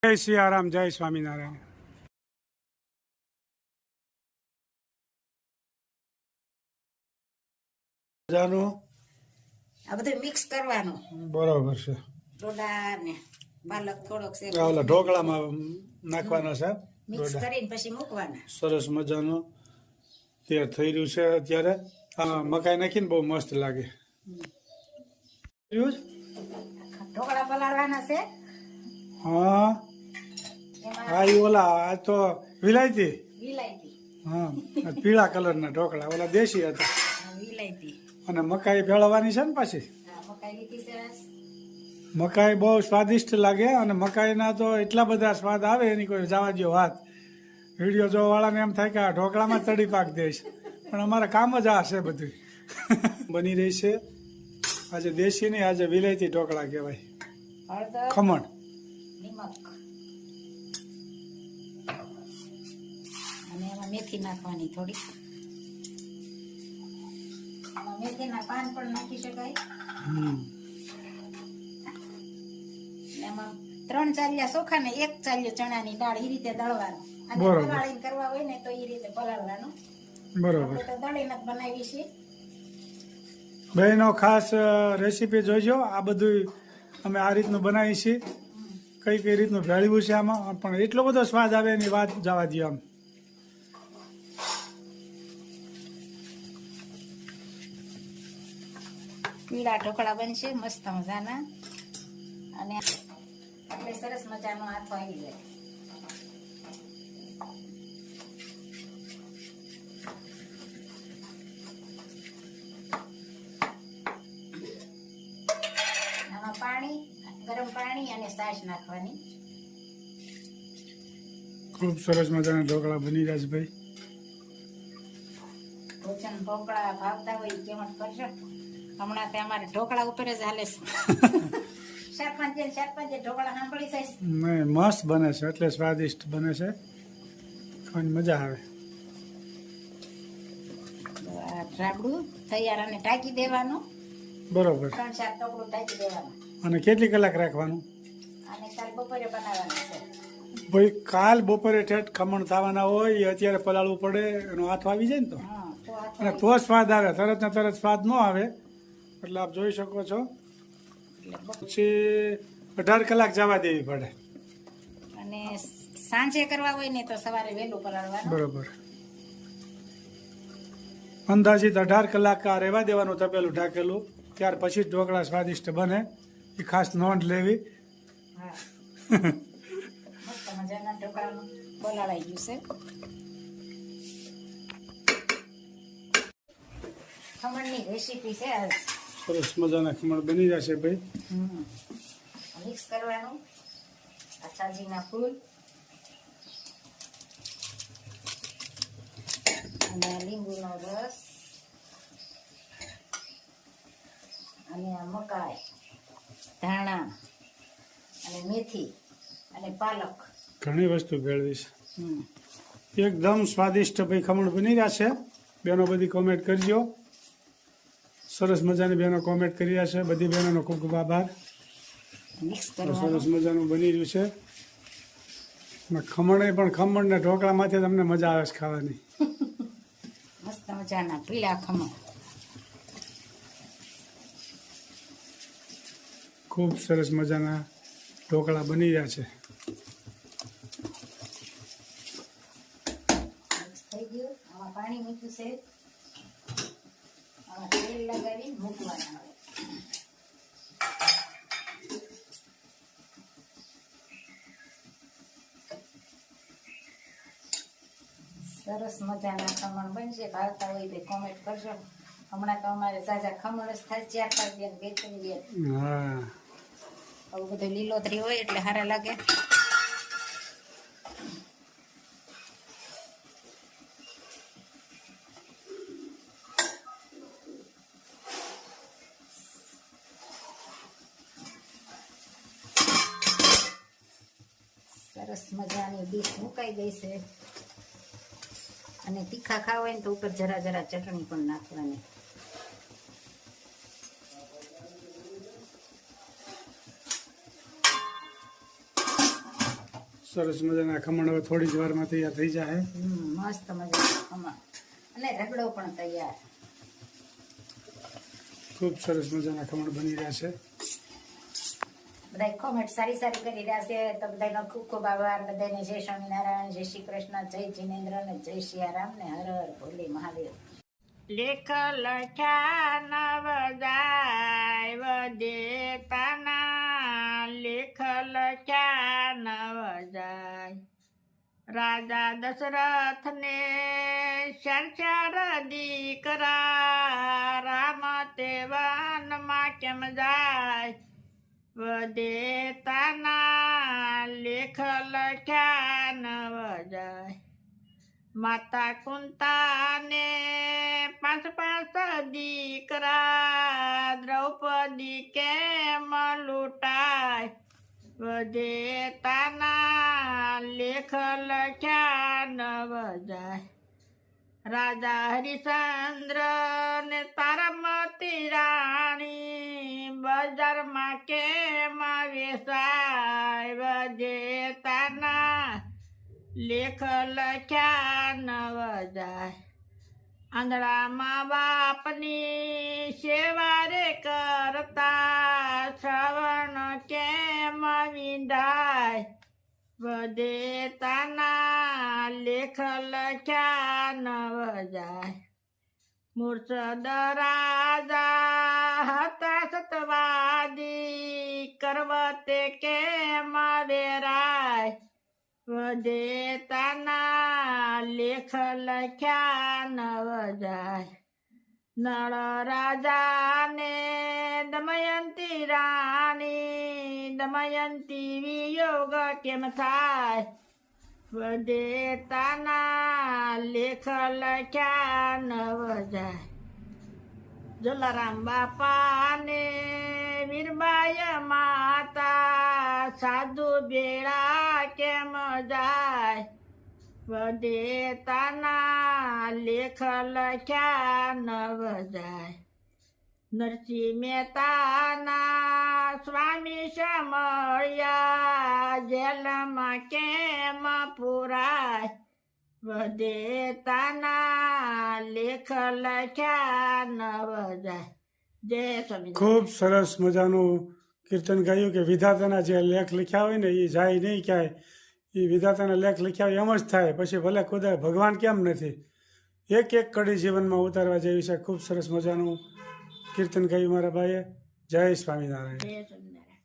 જય સિયારામ, જય સ્વામિનારાયણ. આ બધું મિક્સ કરવાનું. બરોબર છે. ડોડા ને પાલક થોડોક છે ઓલા ઢોકળામાં નાખવાનો છે. મિક્સ કરીને પછી મૂકવાના. સરસ મજાનો તૈયાર થઈ રહ્યું છે અત્યારે. આ મકાઈ નાખીને બહુ મસ્ત લાગે. ઢોકળા પલાળવાના છે. હા હા, એ ઓલા આ તો વિલાયતી. વિલાયતી. હા, પીળા કલરના ઢોકળા ઓલા દેશી હતા. વિલાયતી. અને મકાઈ ભેળવવાની છે ને પાછી. મકાઈ લીધી છે. મકાઈ બહુ સ્વાદિષ્ટ લાગે અને મકાઈના તો એટલા બધા સ્વાદ આવે એની કોઈ જવા દો વાત. વિડીયો જોવા વાળાને એમ થાય કે આ ઢોકળામાં તડી પાક દઈશ, પણ અમારા કામ જ આ છે બધું. બની રહી છે આજે દેશી નહીં, આજે વિલાયતી ઢોકળા કહેવાય. હળદર, ખમણ, નિમક અને એમાં મેથી નાખવાની થોડી. મેથીના પાન પણ નાખી શકાય. એમાં 3 ચાલિયા ચોખા ને 1 ચાલિયો ચણાની દાળ એ રીતે દળવાનું. અને પલાળીને કરવા હોય ને તો એ રીતે પલાળવાનું. બરોબર. તો દળીને જ બનાવી છે. બહેનો ખાસ રેસીપી જોઈજો. આ બધું અમે આ રીતનું બનાવીએ છીએ. કઈ કઈ રીતનું ભેળવ્યું છે આમાં, પણ એટલો બધો સ્વાદ આવે એની વાત જવા દો. આમ પીળા ઢોકળા બનશે મસ્ત મજાના. અને આપણે સરસ મજાનો હાથો આવી જાય. આમાં પાણી, ગરમ પાણી અને છાશ નાખવાની. ખૂબ સરસ મજાના ઢોકળા બની રહ્યા છે ભાઈ. ભોજન ઢોકળા ભાવતા હોય કેમ કરશો. હમણાં તે અમારે ઢોકળા ઉપર જ હાલે છે. 4-5 ઢોકળા સાંભળી જાય. નહીં, મસ્ત બને છે, એટલે સ્વાદિષ્ટ બને છે, ખાવાની મજા આવે. રાબડું તૈયાર અને ઢાંકી દેવાનું. બરોબર. 3-4 ટોકરું ઢાંકી દેવાનું. અને કેટલી કલાક રાખવાનું? અને કાલ બપોરે બનાવવાનું છે. ભાઈ કાલ બપોરે ઠેઠ ખમણ થવાના હોય, એ અત્યારે પલાળવું પડે, એનો હાથ આવી જાય ને તો. હા, તો અને તો સ્વાદ આવે, તરત ને તરત સ્વાદ ન આવે. એટલે આપ જોઈ શકો છો. પછી 18 કલાક જવા દેવી પડે. અને સાંજે કરવા હોય ને તો સવારે વહેલું પલાળવાનું. બરોબર. અંદાજિત 18 કલાક આ રહેવા દેવાનું તપેલું ઢાંકેલું. ત્યાર પછી જ ઢોકળા સ્વાદિષ્ટ બને, એ ખાસ નોંધ લેવી. હા. મસ્ત મજાના ઢોકળાનું બોલાવાઈ ગયું છે. ખમણની રેસીપી છે આજ. સરસ મજાના ખમણ બની જશે ભાઈ. મિક્સ કરવાનું. આ સાજીના ફૂલ અને લીંબુનો રસ અને આ મકાઈ, ધાણા અને મેથી અને પાલક. ઘણી વસ્તુ ભેળવીશ. એકદમ સ્વાદિષ્ટ ભાઈ ખમણ બની રહ્યા છે. બેનો બધી કોમેન્ટ કરજો. સરસ મજાની બહેનો કોમેન્ટ કરી રહ્યા છે. બધી બહેનોનો ખૂબ ખૂબ આભાર. મિક્સ કરવાનું. સરસ મજાનું બની રહ્યું છે. ખમણ પણ ખમણ ને ઢોકળામાંથી તમને મજા આવે છે ખાવાની. મસ્ત મજાના પીળા ખમણ. ખૂબ સરસ મજાના ઢોકળા બની રહ્યા છે. મિક્સ થઈ ગયું. આમાં પાણી મૂક્યું છે. આમાં તેલ લગાવી મૂકવાના હવે. સરસ મજાના ખમણ બનશે. ભાવતા હોય તો કોમેન્ટ કરજો. હમણાં તો અમારે ઝાઝા ખમણ જ થાય. 4-5 દિન વેચી દે. હા, આવું બધું લીલોતરી હોય એટલે સારા લાગે. સરસ મજાની ડીશ મુકાઈ ગઈ છે. અને તીખા ખાવા હોય ને તો ઉપર જરા જરા ચટણી પણ નાખવાની. સરસ મજાના ખમણ હવે થોડી જ વારમાં તૈયાર થઈ જાય. મસ્ત મજાનું ખમણ અને રગડો પણ તૈયાર. ખૂબ સરસ મજાના ખમણ બની રહ્યા છે. બધા કોમેન્ટ સારી સારી કરી રહ્યા છે તો બધાનો ખૂબ ખૂબ આભાર. બધાને જય સ્વામિનારાયણ, જય શ્રી કૃષ્ણ, જય જીનેન્દ્ર ને જય સિયારામ ને હર હર ભોલે મહાદેવ. લેખ લખ્યા નવ જાય દેતાના, લેખ લખ્યા નવ જાય. રાજા દશરથ ને ચાર દીકરા, રામ તે વનમાં કેમ જાય વદેતાના, લેખ લખ્યા નવ જાય. માતા કુંતાને પાંચ દીકરા, દ્રૌપદી કેમ લૂંટાય વદેતાના, લેખ લખ્યા નવ જાય. રાજા હરિશ્ચંદ્ર ને તારામતી રાણી, બજારમાં કેમ વેચાય વદેતાના, લેખ લખ્યા નવ જાય. આંધળામાં બાપની સેવા રે કરતા, શ્રવણ કેમ વિંધાય વદેતાના, લેખ લખ્યા નવ જાય. મૂર્છદ રાજા હતા સતવાદી, કરવતે કેમ વેરાય વદેતાના, લેખ લખ્યા નવ જાય. નળ રાજાને દમયંતી રાણી, દમયંતી વિયોગ કેમ થાય વદેતાના, લેખ લખ્યા નવ જાય. જલારામ બાપાને વીરબાઈ માતા, સાધુ બેડા કેમ જાય વદેતાના, લેખ લખ્યા નવ જાય. નરસિંહ મહેતાના સ્વામી સમળ્યા, જેલમાં કેમ પુરાય વદેતાના, લેખ લખ્યા નવ જાય. જય સ્વામી. ખૂબ સરસ મજાનું કીર્તન ગાયું કે વિધાતાના જે લેખ લખ્યા હોય ને એ જાય નહીં ક્યાંય. એ વિધાતાના લેખ લખ્યા હોય એમ જ થાય, પછી ભલે ખુદા ભગવાન કેમ નથી. એક એક કડી જીવનમાં ઉતારવા જેવી છે. ખૂબ સરસ મજાનું કીર્તન ગાયું મારા ભાઈએ. જય સ્વામિનારાયણ. જય સ્વામિનારાયણ.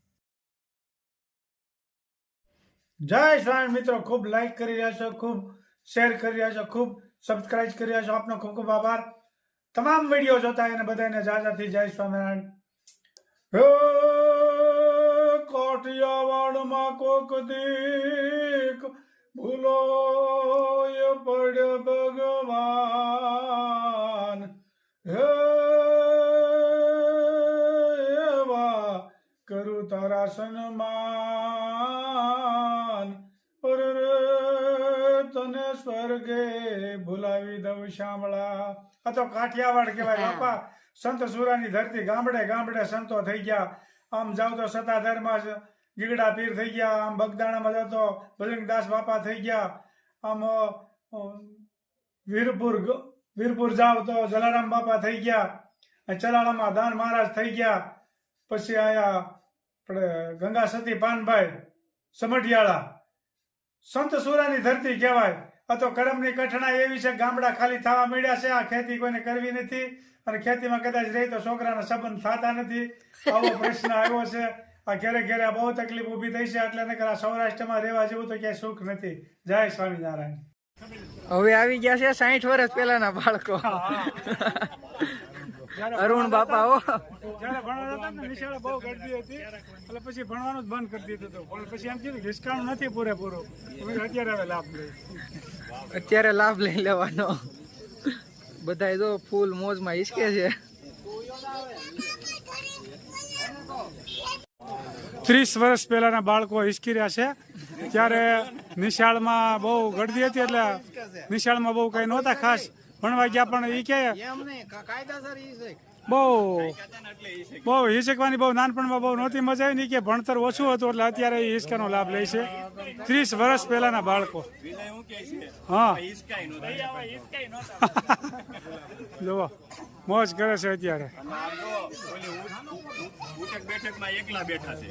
જય સ્વામી મિત્રો, ખૂબ લાઈક કરી રહ્યા છો, ખૂબ શેર કરી રહ્યા છો, ખૂબ સબસ્ક્રાઇબ કરી રહ્યા છો. આપનો ખૂબ ખૂબ આભાર. તમામ વિડીયો જોતા એને બધાને જાજાથી જય સ્વામિનારાયણ. હે કાઠિયાવાડમાં કોક દીક ભૂલો એ પડ્યો ભગવાન, હે એવા કરું તારા સન્માન, તને સ્વર્ગે ભૂલાવી દઉં શામળા. આ તો કાઠિયાવાડ કહેવાય બાપા. સંત સુરાની ધરતી. ગામડે ગામડે સંતો થઈ ગયા. આમ જાવ તો સતાધારમાં ગીગડા પીર થઈ ગયા, આમ બગદાણામાં જાવ તો બજરંગદાસ બાપા થઈ ગયા, આમ વીરપુર જાવ તો જલારામ બાપા થઈ ગયા, ચલાળામાં દાન મહારાજ થઈ ગયા, પછી આયા આપણે ગંગા સતી પાનભાઈ સમઢિયાળા. સંત સુરાની ધરતી કહેવાય. આ તો કરમની કઠણા એવી છે, ગામડા ખાલી થવા મળ્યા છે. આ ખેતી કોઈને કરવી નથી, અને ખેતીમાં કદાચ રહી તો છોકરાના સંબંધ થતા નથી. આવો પ્રશ્ન આવ્યો છે. આ ઘેરે ઘેરે બહુ તકલીફ ઊભી થઈ છે. એટલે નકર આ સૌરાષ્ટ્રમાં રહેવા જેવું તો ક્યાંય સુખ નથી. જય સ્વામિનારાયણ. હવે આવી ગયા છે 60 વર્ષ પહેલાના બાળકો. અરુણ બાપા હો. જયારે ભણવા હતા ને નિશાળે બહુ ગરદી હતી, એટલે પછી ભણવાનું જ બંધ કરી દીધું હતું. પણ પછી એમ કીધું હિસકાણું નથી પૂરેપૂરું, અત્યારે હવે લાભ લઈ. અત્યારે લાભ લઈ લેવાનો. બધા જો ફૂલ મોજમાં હિસકે છે. 30 વર્ષ પહેલાના બાળકો હિસકી રહ્યા છે. ત્યારે નિશાળમાં બહુ ગરદી હતી, એટલે નિશાળમાં બહુ કઈ નહોતા ખાસ ભણવા ગયા. પણ એ કે બહુ હિસકવાની બહુ નાનપણમાં બહુ નહોતી મજા આવી ને કે ભણતર ઓછું હતું એટલે અત્યારે એ હિસકાનો લાભ લે છે 30 વર્ષ પહેલાના બાળકો હા જુઓ મોજ કરે છે અત્યારે બેઠકમાં એકલા બેઠા છે